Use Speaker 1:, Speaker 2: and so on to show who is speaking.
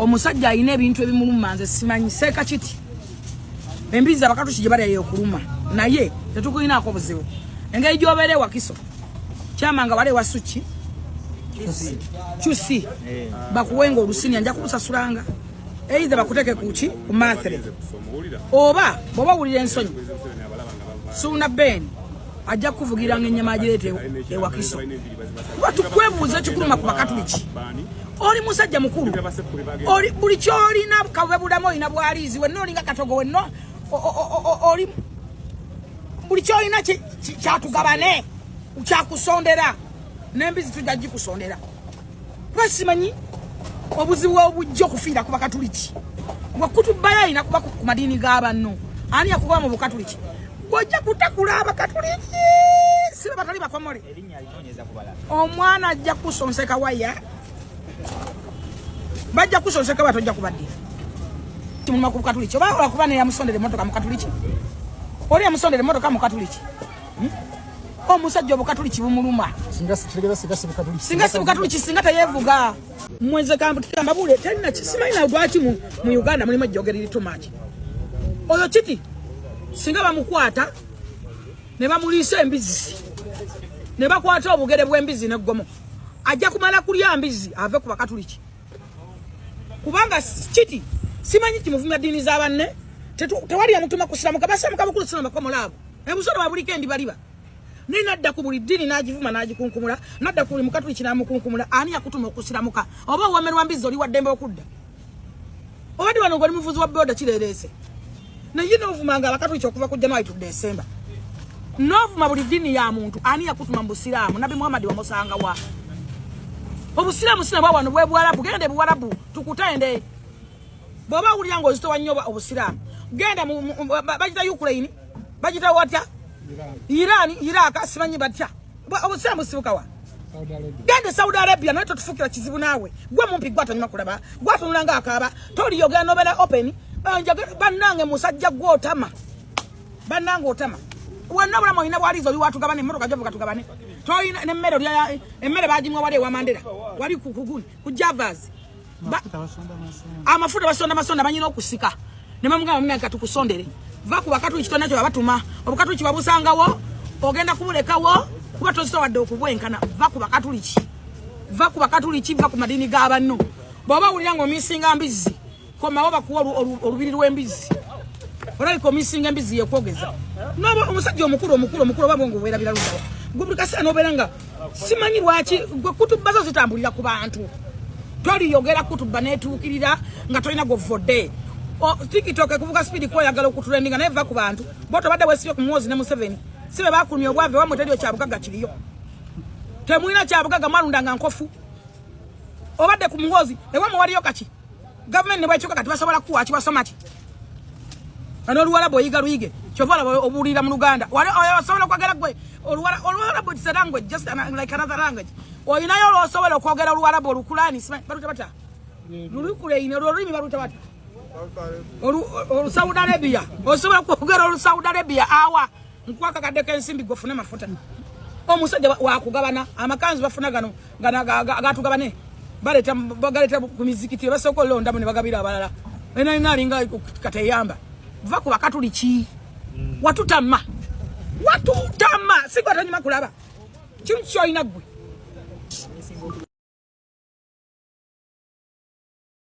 Speaker 1: omusajja ayina ebintu ebimuluma nze simanyi seeka kiti embizi abakatuki gye bali yokuluma naye tetukulinaako buzibu engeri gy'obeera Wakiso kyamanga wali wasuki chusi bakuwenga olusinya nja kusasulanga eize bakuteke kuki ku mathre oba boba wulira ensonyi suna ben ajja kuvugira ngenyama agirete Wakiso watu kwebuuza kikuluma ku bakatuliki oli musajja mukulu oli buli kyoli na kawebulamu ina bwalizi wenno olinga katogo wenno oli buli kyoli na kyatugabane kyakusondera nembizi tujja kusondera basimanyi obuzibu obujjo kufiira ku bakatuliki wakutubaya ina kuba ku madini g'abanno ani yakuba mu bukatuliki gojja kutakula abakatuliki siba batali bakomole omwana ajja kusonseka waya bajja kusonseka batojja kubaddira timulima ku bukatuliki oba wakuba ne yamusondere motoka mu katuliki oli yamusondere motoka mu katuliki omusajja obukatuliki bumuluma singa bukatuliki singa tayevuga mweze kambabule talina kisimaina lwaki mu Uganda mulimu jogeriri tumaji oyo kiti singa bamukwata ne bamulisa embizi ne bakwata obugere bw'embizi n'eggomo ajja kumala kulya mbizi ave ku bakatuliki kubanga kiti simanyi kimuvumya dini z'abanne tewali yamutuma kusilamu kabasa mukabukulu sina makomolabo emusoro wa buli kendi baliba ninadda ku buli dini najivuma najikunkumula nadda ku mukatuliki namukunkumula ani yakutuma okusilamuka oba wamerwa mbizi oli waddembe okudda obadi wano ngoli muvuzi wa boda kirerese naye novumanga abakatuliki okuva ku January to December novuma buli dini ya muntu ani yakutuma mbusiramu nabi Muhammad wamusanga wa obusiramu sina bwa wano bwe bwarabu gende bwarabu tukutende baba uli yango zito wanyoba obusiramu genda bajita Ukraine bajita watya Iran Iraq simanyi batya obusiramu sibuka wa gende Saudi Arabia nayo tufukira kizibu nawe gwe mumpi gwata nyuma kulaba gwata nulanga akaba toli yogera nobela open banange musajja gwotama banange otama wanabula moyina bwalizo li watu gabane motoka jovuka tugabane toyina nemmere lya emmere bajimwa wale wa Mandela wali kukuguni ku Javas amafuta basonda masonda banyina okusika ne mamugamba mmeka tukusondere va ku bakatuliki tonacho abatuma obukatuliki babusangawo ogenda kubulekawo kuba toziso wadde okubwenkana va ku bakatuliki va ku madini g'abanno bw'oba wulira ng'omisinga mbizi komawo bakuwa olubiri lw'embizi olali komisinga embizi yekwogeza noba omusajja omukulu oba bongo bwera biraludawa gubulika nobeera nga simanyi lwaki gwe kutubazo zitambulira ku bantu toli yogera kutuba netuukirira nga tolina govode TikTok kuvuga speed ko yagala okutrendinga naye va ku bantu boto badde wesibe ku Muhozi ne Museveni sibe bakumye obwave wamwe taliyo kyabugaga kiriyo temulina kyabugaga malundanga nkofu obadde ku Muhozi ewamwe waliyo kaki government ne bwachoka kati basobola kuwa kibasoma ki ano oluwalabo yiga luyige chovala obulira mu Luganda wale osobola kwagala gwe oluwalabo is a language just like another language oyinayo osobola kwogera oluwalabo olukulani baluta bata lulukule ine olulimi baluta bata Saudi Arabia osobola kwogera Saudi Arabia awa nkwaka kadeka ensimbi gofune mafuta omusajja wakugabana amakanzu bafuna gano gatugabane baleta ku mizikiti basoko londa mu ne bagabira abalala ena inalinga katayamba va ku bakatuliki watutama sigwa tanyuma kulaba kintu kyoyina gwe